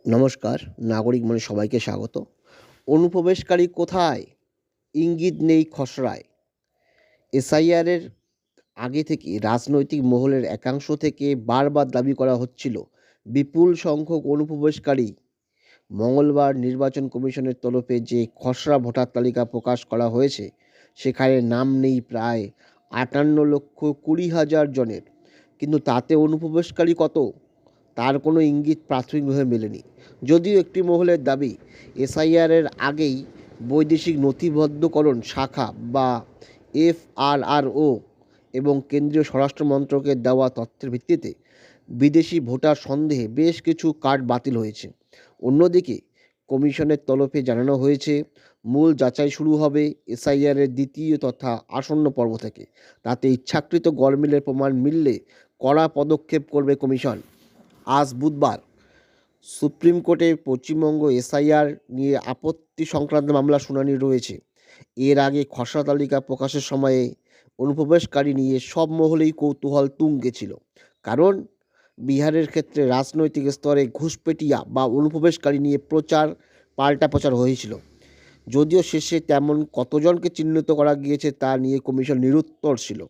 নমস্কার, নাগরিক মনে সবাইকে স্বাগত। অনুপ্রবেশকারী কোথায়? ইঙ্গিত নেই খসড়ায়। এসআইআরের আগে থেকে রাজনৈতিক মহলের একাংশ থেকে বারবার দাবি করা হচ্ছিল, বিপুল সংখ্যক অনুপ্রবেশকারী। মঙ্গলবার নির্বাচন কমিশনের তরফে যে খসড়া ভোটার তালিকা প্রকাশ করা হয়েছে, সেখানে নাম নেই প্রায় 58,20,000 জনের। কিন্তু তাতে অনুপ্রবেশকারী কত, তার কোনো ইঙ্গিত প্রাথমিকভাবে মেলেনি। যদিও একটি মহলের দাবি, এসআইআরের আগেই বৈদেশিক নথিবদ্ধকরণ শাখা বা এফআরআরও এবং কেন্দ্রীয় স্বরাষ্ট্র মন্ত্রকের দেওয়া তথ্যের ভিত্তিতে বিদেশি ভোটার সন্দেহে বেশ কিছু কার্ড বাতিল হয়েছে। অন্যদিকে কমিশনের তরফে জানানো হয়েছে, মূল যাচাই শুরু হবে এসআইআরের দ্বিতীয় তথা আসন্ন পর্ব থেকে। তাতে ইচ্ছাকৃত গরমিলের প্রমাণ মিললে কড়া পদক্ষেপ করবে কমিশন। আজ বুধবার সুপ্রিম কোর্টে পশ্চিমবঙ্গ এসআইআর নিয়ে আপত্তি সংক্রান্ত মামলা শুনানি রয়েছে। এর আগে খসড়া তালিকা প্রকাশের সময়ে অনুপ্রবেশকারী নিয়ে সব মহলেই কৌতূহল তুঙ্গে ছিল। কারণ বিহারের ক্ষেত্রে রাজনৈতিক স্তরে ঘুষপেটিয়া বা অনুপ্রবেশকারী নিয়ে পাল্টা প্রচার হয়েছিল। যদিও শেষে তেমন কতজনকে চিহ্নিত করা গিয়েছে তা নিয়ে কমিশন নিরুত্তর ছিল।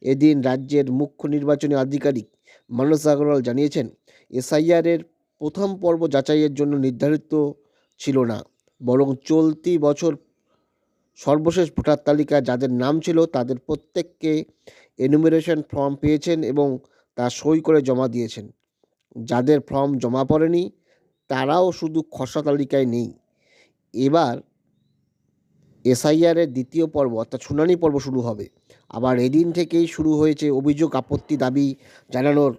এদিন রাজ্যের মুখ্য নির্বাচনী আধিকারিক মানস আগরওয়াল জানিয়েছেন, এসআইআরের প্রথম পর্ব যাচাইয়ের জন্য নির্ধারিত ছিল না, বরং চলতি বছর সর্বশেষ ভোটার তালিকায় যাদের নাম ছিল তাদের প্রত্যেককে এনুমেরেশন ফর্ম পেয়েছেন এবং তা সই করে জমা দিয়েছেন। যাদের ফর্ম জমা পড়েনি তারাও শুধু খসড়া তালিকায় নেই। এবার এসআইআরের দ্বিতীয় পর্ব অর্থাৎ শুনানি পর্ব শুরু হবে। আবার এদিন থেকেই শুরু হয়েছে অভিযোগ, আপত্তি, দাবি জানানোর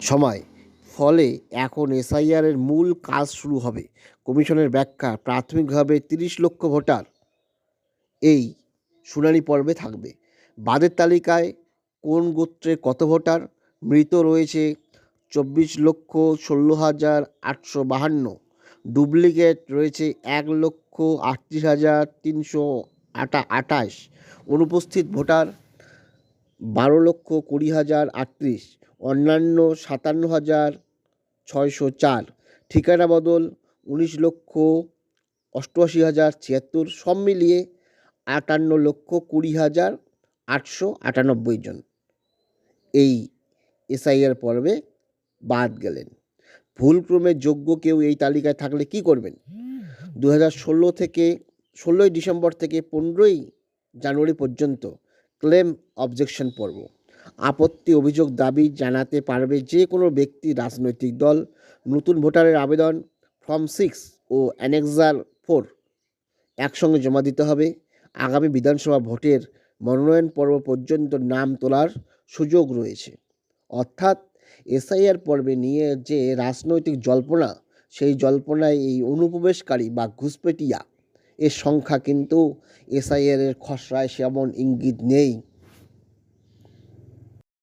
সময়। ফলে এখন এসআইআরের মূল কাজ শুরু হবে। কমিশনের ব্যাখ্যা, প্রাথমিকভাবে 30 লক্ষ ভোটার এই শুনানি পর্বে থাকবে। বাদের তালিকায় কোন গোত্রে কত ভোটার, মৃত রয়েছে 24,16,852, ডুপ্লিকেট রয়েছে 1,38,328, অনুপস্থিত ভোটার 12,20,038, অন্যান্য 57,604, ঠিকানা বদল 19,88,076, সব মিলিয়ে 58,20,898 জন এই এসআইআর পর্বে বাদ গেলেন। ভুলক্রমে যোগ্য কেউ এই তালিকায় থাকলে কি করবেন? 2016 থেকে 16ই ডিসেম্বর থেকে 15ই জানুয়ারি পর্যন্ত ক্লেম অবজেকশন পর্ব। আপত্তি, অভিযোগ, দাবি জানাতে পারবে যে কোনো ব্যক্তি, রাজনৈতিক দল। নতুন ভোটারের আবেদন ফর্ম 6 ও অ্যানেক্সার 4 একসঙ্গে জমা দিতে হবে। আগামী বিধানসভা ভোটের মনোনয়ন পর্ব পর্যন্ত নাম তোলার সুযোগ রয়েছে। অর্থাৎ এসআইআর পর্বে নিয়ে যে রাজনৈতিক জল্পনা, সেই জল্পনায় এই অনুপ্রবেশকারী বা ঘুষপেটিয়া এর সংখ্যা কিন্তু এসআইআরের খসড়ায় সেমন ইঙ্গিত নেই।